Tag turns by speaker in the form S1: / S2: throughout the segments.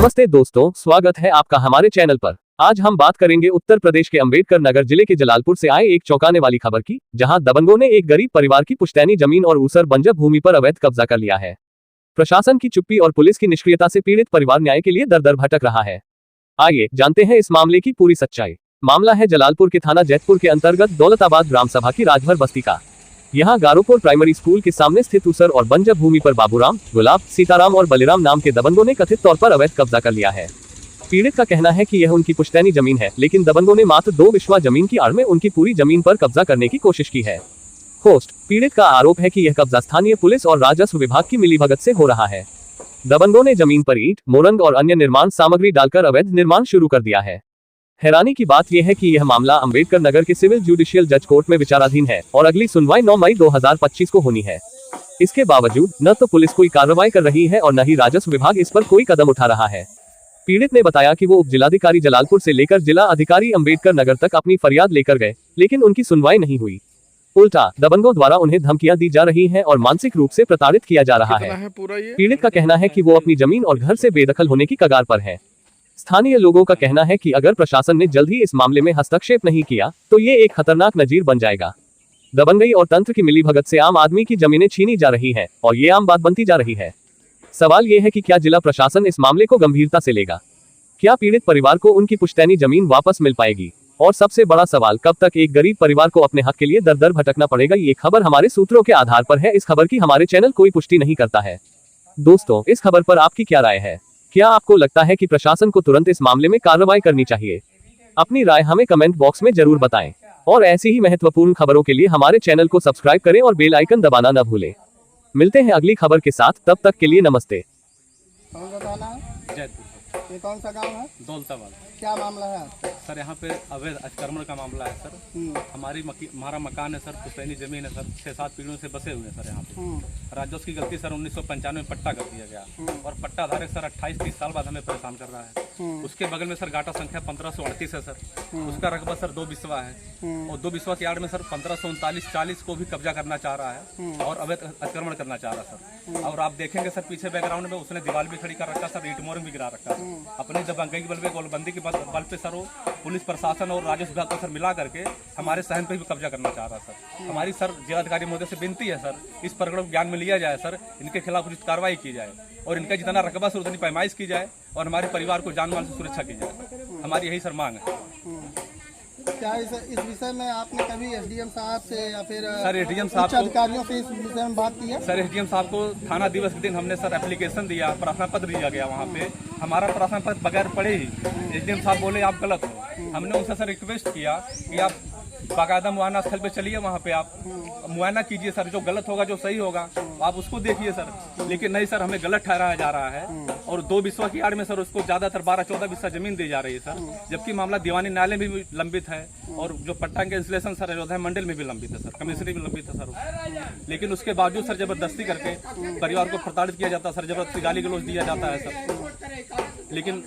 S1: नमस्ते दोस्तों, स्वागत है आपका हमारे चैनल पर। आज हम बात करेंगे उत्तर प्रदेश के अंबेडकर नगर जिले के जलालपुर से आए एक चौंकाने वाली खबर की, जहां दबंगों ने एक गरीब परिवार की पुश्तैनी जमीन और ऊसर बंजर भूमि पर अवैध कब्जा कर लिया है। प्रशासन की चुप्पी और पुलिस की निष्क्रियता से पीड़ित परिवार न्याय के लिए दर-दर भटक रहा है। आइए जानते हैं इस मामले की पूरी सच्चाई। मामला है जलालपुर के थाना जैतपुर के अंतर्गत दौलताबाद ग्राम सभा की राजभर बस्ती का। यहाँ गारोपुर प्राइमरी स्कूल के सामने स्थित ऊसर और बंजर भूमि पर बाबूराम, गुलाब, सीताराम और बलिराम नाम के दबंगों ने कथित तौर पर अवैध कब्जा कर लिया है। पीड़ित का कहना है कि यह उनकी पुश्तैनी जमीन है, लेकिन दबंगों ने मात्र 2 बिस्वा जमीन की आड़ में उनकी पूरी जमीन पर कब्जा करने की कोशिश की है। होस्ट पीड़ित का आरोप है कि यह कब्जा स्थानीय पुलिस और राजस्व विभाग की मिलीभगत से हो रहा है। दबंगों ने जमीन पर ईंट, मोरंग और अन्य निर्माण सामग्री डालकर अवैध निर्माण शुरू कर दिया है। हैरानी की बात यह है कि यह मामला अंबेडकर नगर के सिविल जुडिशियल जज कोर्ट में विचाराधीन है और अगली सुनवाई 9 मई 2025 को होनी है। इसके बावजूद न तो पुलिस कोई कार्रवाई कर रही है और न ही राजस्व विभाग इस पर कोई कदम उठा रहा है। पीड़ित ने बताया कि वो उप जिलाधिकारी जलालपुर से लेकर जिला अधिकारी अंबेडकर नगर तक अपनी फरियाद लेकर गए, लेकिन उनकी सुनवाई नहीं हुई। उल्टा दबंगों द्वारा उन्हें धमकियां दी जा रही हैं और मानसिक रूप से प्रताड़ित किया जा रहा है। पीड़ित का कहना है कि वो अपनी जमीन और घर से बेदखल होने की कगार पर है। स्थानीय लोगों का कहना है कि अगर प्रशासन ने जल्द ही इस मामले में हस्तक्षेप नहीं किया तो ये एक खतरनाक नजीर बन जाएगा। दबंगई और तंत्र की मिलीभगत से आम आदमी की जमीनें छीनी जा रही हैं और ये आम बात बनती जा रही है। सवाल ये है कि क्या जिला प्रशासन इस मामले को गंभीरता से लेगा? क्या पीड़ित परिवार को उनकी पुश्तैनी जमीन वापस मिल पाएगी? और सबसे बड़ा सवाल, कब तक एक गरीब परिवार को अपने हक के लिए दर दर भटकना पड़ेगा? ये खबर हमारे सूत्रों के आधार पर है। इस खबर की हमारे चैनल कोई पुष्टि नहीं करता है। दोस्तों, इस खबर पर आपकी क्या राय है? क्या आपको लगता है कि प्रशासन को तुरंत इस मामले में कार्रवाई करनी चाहिए? अपनी राय हमें कमेंट बॉक्स में जरूर बताएं और ऐसी ही महत्वपूर्ण खबरों के लिए हमारे चैनल को सब्सक्राइब करें और बेल आइकन दबाना न भूलें। मिलते हैं अगली खबर के साथ, तब तक के लिए नमस्ते।
S2: ये कौन सा गांव है?
S3: दौलताबाद।
S2: क्या मामला है
S3: सर? यहाँ पे अवैध अतिक्रमण का मामला है सर। हमारा मकान है सर, पुश्तैनी जमीन है सर, 6-7 पीढ़ियों से बसे हुए हैं सर। यहाँ पे राजस्व की गलती सर 1995 में पट्टा कर दिया गया और पट्टा धारक सर 28-30 साल बाद हमें परेशान कर रहा है। उसके बगल में सर गाटा संख्या 1538 है सर, उसका रकबा सर 2 बिस्वा है और 2 बिस्वा की आड़ में सर 1539-40 को भी कब्जा करना चाह रहा है और अवैध अतिक्रमण करना चाह रहा है सर। और आप देखेंगे सर पीछे बैकग्राउंड में उसने दीवार भी खड़ी कर रखा सर, ईंट मोरंग भी गिरा रखा है। अपनी दबंगई के बल पे, गोलबंदी के बल पे सर वो पुलिस प्रशासन और राजस्व विभाग को सर मिला करके हमारे सहन पे भी कब्जा करना चाह रहा सर। हमारी सर जिलाधिकारी महोदय से विनती है सर, इस प्रकरण को ज्ञान में लिया जाए सर, इनके खिलाफ उचित कार्रवाई की जाए और इनका जितना रकबा सर उतनी पैमाइश की जाए और हमारे परिवार को जान माल से सुरक्षा की जाए। हमारी यही सर मांग है।
S2: क्या इस विषय में आपने कभी एसडीएम साहब से या फिर
S3: सर एसडीएम साहब
S2: अधिकारियों से इस विषय में बात की है?
S3: सर एसडीएम साहब को थाना दिवस के दिन हमने सर एप्लीकेशन दिया, प्रार्थना पत्र दिया गया। वहाँ पे हमारा प्रार्थना पत्र बगैर पढ़े ही एसडीएम साहब बोले आप गलत हो। हमने उनसे सर रिक्वेस्ट किया कि आप बाकायदा मुआयना स्थल पे चलिए, वहाँ पे आप मुआयना कीजिए सर, जो गलत होगा जो सही होगा आप उसको देखिए सर। लेकिन नहीं सर, हमें गलत ठहराया जा रहा है और 2 बिस्वा की आड़ में सर उसको ज्यादातर 12-14 बिस्वा जमीन दी जा रही है सर, जबकि मामला दीवानी न्यायालय में भी लंबित है और जो पट्टा के इंस्टॉलेशन सर अयोध्या मंडल में भी लंबित है सर, कमिश्नरी भी लंबित है सर। लेकिन उसके बावजूद सर जबरदस्ती करके परिवार को प्रताड़ित किया जाता है सर, जबरदस्ती गाली गलौज दिया जाता है सर। लेकिन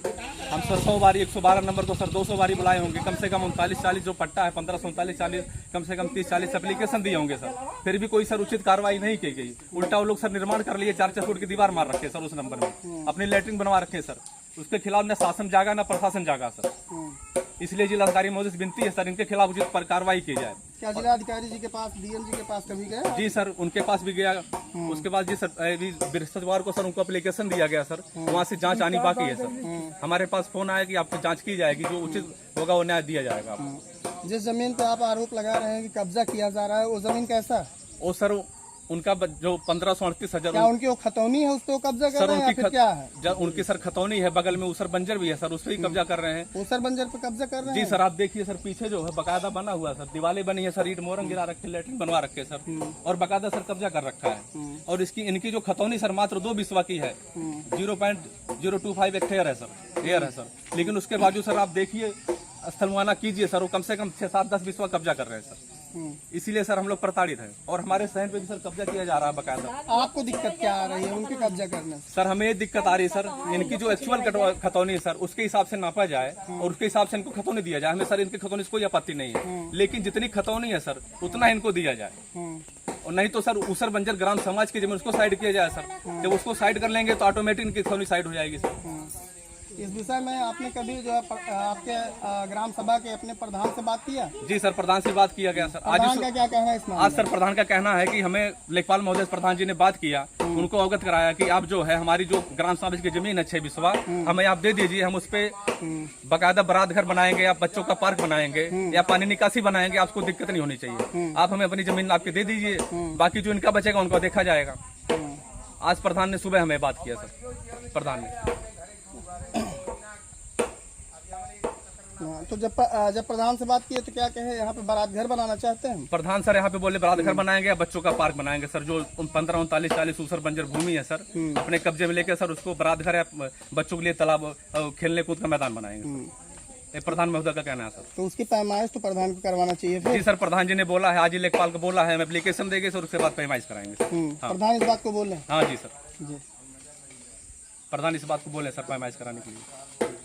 S3: हम सर 100 बारी 112 नंबर को सर 200 बारी बुलाए होंगे, कम से कम 39-40 जो पट्टा है 1539-40 कम से कम 30-40 एप्लीकेशन दिए होंगे सर, फिर भी कोई सर उचित कार्रवाई नहीं की गई। उल्टा वो लोग सर निर्माण कर लिए, 4-4 फुट की दीवार मार रखे सर उस नंबर में, अपनी लैट्रिन बनवा रखे सर। उसके खिलाफ न शासन जागा न प्रशासन जागा सर। इसलिए जिलाधिकारी महोदय से विनती है सर, इनके खिलाफ उचित पर कार्रवाई की जाए।
S2: क्या जिलाधिकारी जी के पास, डीएम जी के पास कभी गए?
S3: जी सर, उनके पास भी गया। उसके बाद जी सर बृहस्पतिवार को सर उनको एप्लीकेशन दिया गया सर, वहाँ से जांच आनी बाकी है सर। हमारे पास फोन आया कि आपकी जांच की जाएगी, जो उचित होगा वो न्याय दिया जाएगा।
S2: जिस जमीन पे आप आरोप लगा रहे हैं कि कब्जा किया जा रहा है, वो जमीन कैसा?
S3: वो सर उनका जो 1538 हजार,
S2: क्या उनकी वो खतौनी है, उसको कब्जा कर रहे हैं या फिर क्या है?
S3: उनकी सर खतौनी है, बगल में ऊसर बंजर भी है सर, उस पर ही कब्जा कर रहे हैं।
S2: ऊसर बंजर पे कब्जा कर रहे हैं?
S3: जी सर, आप देखिए सर पीछे जो है बकायदा बना हुआ सर, दीवारें बनी है सर, ईंट मोरंग गिरा रखे, लैट्रिन बनवा रखे सर और बकायदा सर कब्जा कर रखा है। और इनकी जो खतौनी सर मात्र 2 बिस्वा की है, 0.025 हेक्टेयर है सर। लेकिन उसके बावजूद सर आप देखिए, स्थल मुआयना कीजिए सर, वो कम से कम 6-7-10 बिस्वा कब्जा कर रहे हैं सर। इसीलिए सर हम लोग प्रताड़ित हैं और हमारे सहन पे भी सर कब्जा किया जा रहा है बकायदा।
S2: आपको दिक्कत क्या आ रही है उनके कब्जा करने से?
S3: सर हमें ये दिक्कत आ रही है सर, इनकी जो एक्चुअल खतौनी है सर उसके हिसाब से नापा जाए और उसके हिसाब से इनको खतौनी दिया जाए। हमें सर इनकी खतौनी से कोई आपत्ति नहीं है, लेकिन जितनी खतौनी है सर उतना इनको दिया जाए। और नहीं तो सर ऊसर बंजर ग्राम समाज की जमीन उसको साइड किया जाए सर, जब उसको साइड कर लेंगे तो ऑटोमेटिक इनकी खतौनी साइड हो जाएगी सर।
S2: इस विषय में आपने कभी जो है आपके ग्राम सभा के अपने प्रधान से बात किया?
S3: जी सर, प्रधान से बात किया गया सर।
S2: प्रधान का क्या कहना है इस मामले
S3: आज सर प्रधान का कहना है कि हमें लेखपाल महोदय प्रधान जी ने बात किया, उनको अवगत कराया कि आप जो है हमारी जो ग्राम सभा की जमीन है 6 बिस्वा, हमें आप दे दीजिए, हम उस पे बाकायदा बारात घर बनाएंगे या बच्चों का पार्क बनाएंगे या पानी निकासी बनाएंगे, आपको दिक्कत नहीं होनी चाहिए। आप हमें अपनी जमीन आपकी दे दीजिए, बाकी जो इनका बचेगा उनको देखा जाएगा। आज प्रधान ने सुबह हमें बात किया सर, प्रधान ने।
S2: तो जब प्रधान से बात की तो क्या कहे, यहाँ पे बारात घर बनाना चाहते हैं?
S3: प्रधान सर यहाँ पे बोले बारात घर बनाएंगे या बच्चों का पार्क बनाएंगे सर। जो 15, 39, 40 ऊसर बंजर भूमि है सर, अपने कब्जे में लेकर सर उसको बारात घर या बच्चों के लिए तालाब, खेलने कूद का मैदान बनाएंगे। ये प्रधान महोदय का कहना है सर।
S2: तो उसकी पैमाइश तो प्रधान को करवाना चाहिए फिर?
S3: जी सर, प्रधान जी ने बोला है, आज ही लेखपाल को बोला है, हम एप्लीकेशन देंगे सर, उसके बाद पैमाइश कराएंगे सर।
S2: प्रधान इस बात को बोल रहे हैं?
S3: हाँ जी सर,
S2: जी।
S3: प्रधान इस बात को बोले सर पैमाइश कराने के लिए।